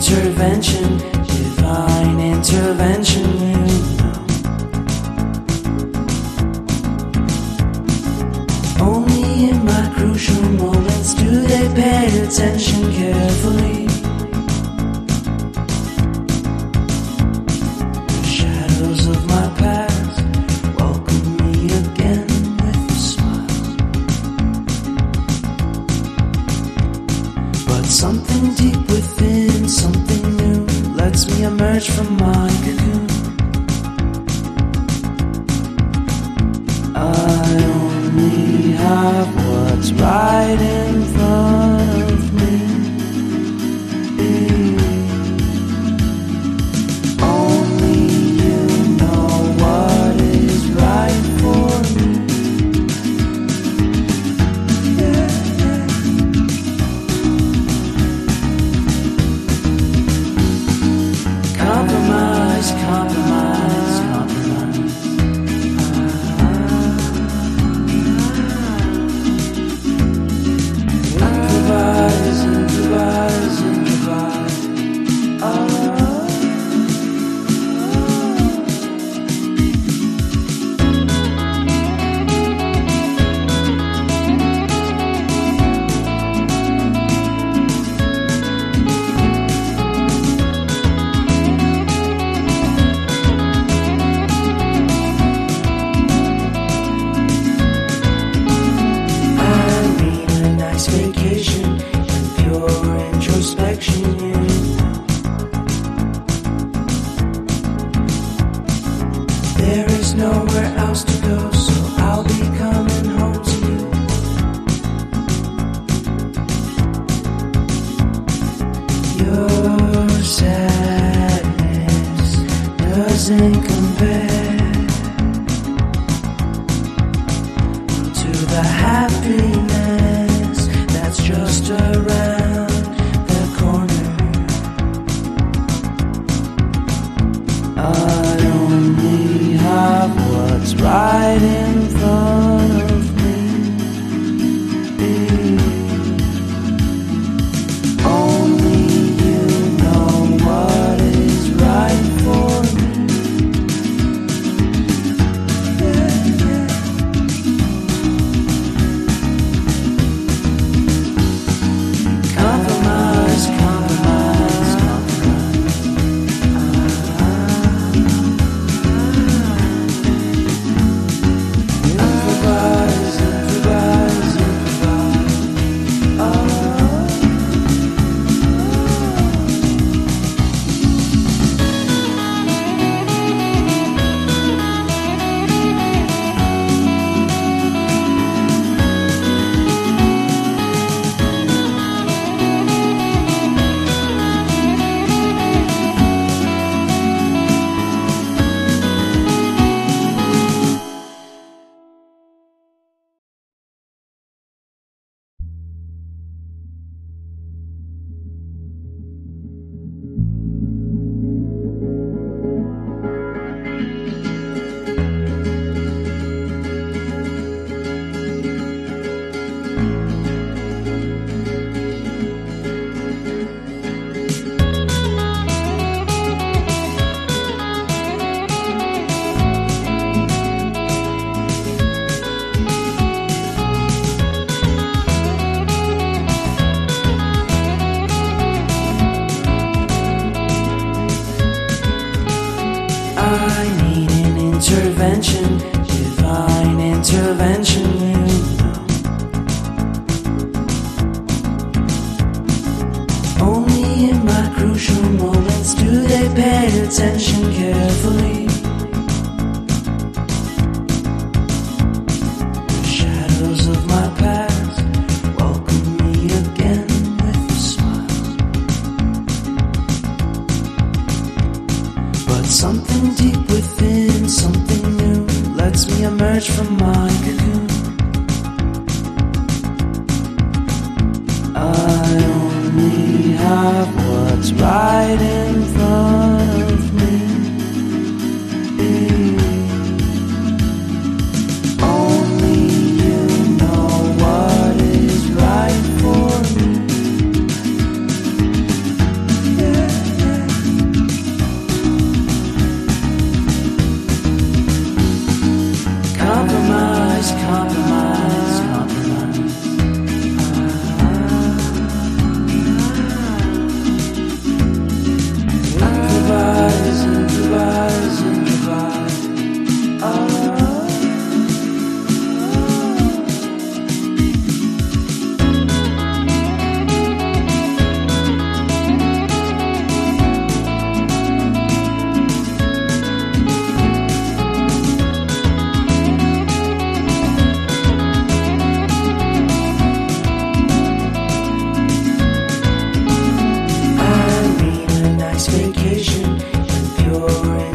intervention, divine intervention, you know. Only in my crucial moments do they pay attention carefully. The shadows of my past welcome me again with a smile. But something deep within, something new, lets me emerge from my cocoon. I only have what's right in front of me. Only you know what is right for me. Compromise, compromise, compromise. Improvise, improvise, improvise. Vacation and pure introspection, you know. There is nowhere else to go, so I'll be coming home to you. Your sadness doesn't compare to the happiness that's just around the corner. I only have what's right in front of me. Only you know what is right for me. Compromise, compromise, compromise. Improvise, improvise, improvise. I need an intervention, divine intervention, you know. Only in my crucial moments do they pay attention carefully. The shadows of my past welcome me again with a smile. But something deep within, something new, lets me emerge from my cocoon. I only have what's right in front of me. Only you know what is right for me. Yeah.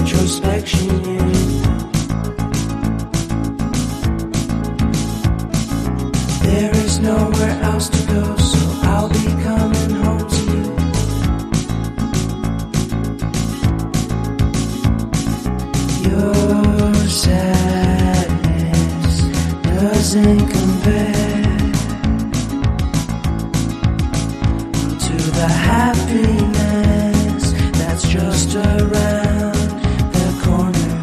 introspection. There is nowhere else to go, so I'll be coming home to you. Your sadness doesn't compare to the happiness that's just around the corner.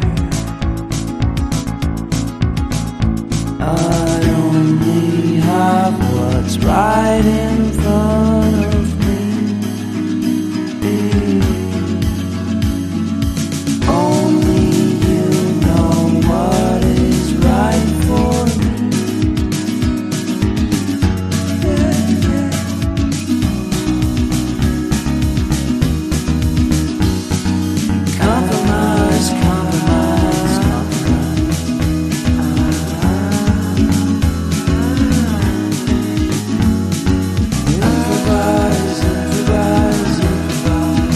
I only have what's right in front of me. Only you know what is right for me. Compromise, compromise, compromise. Improvise, improvise, improvise.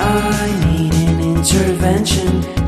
I need an intervention.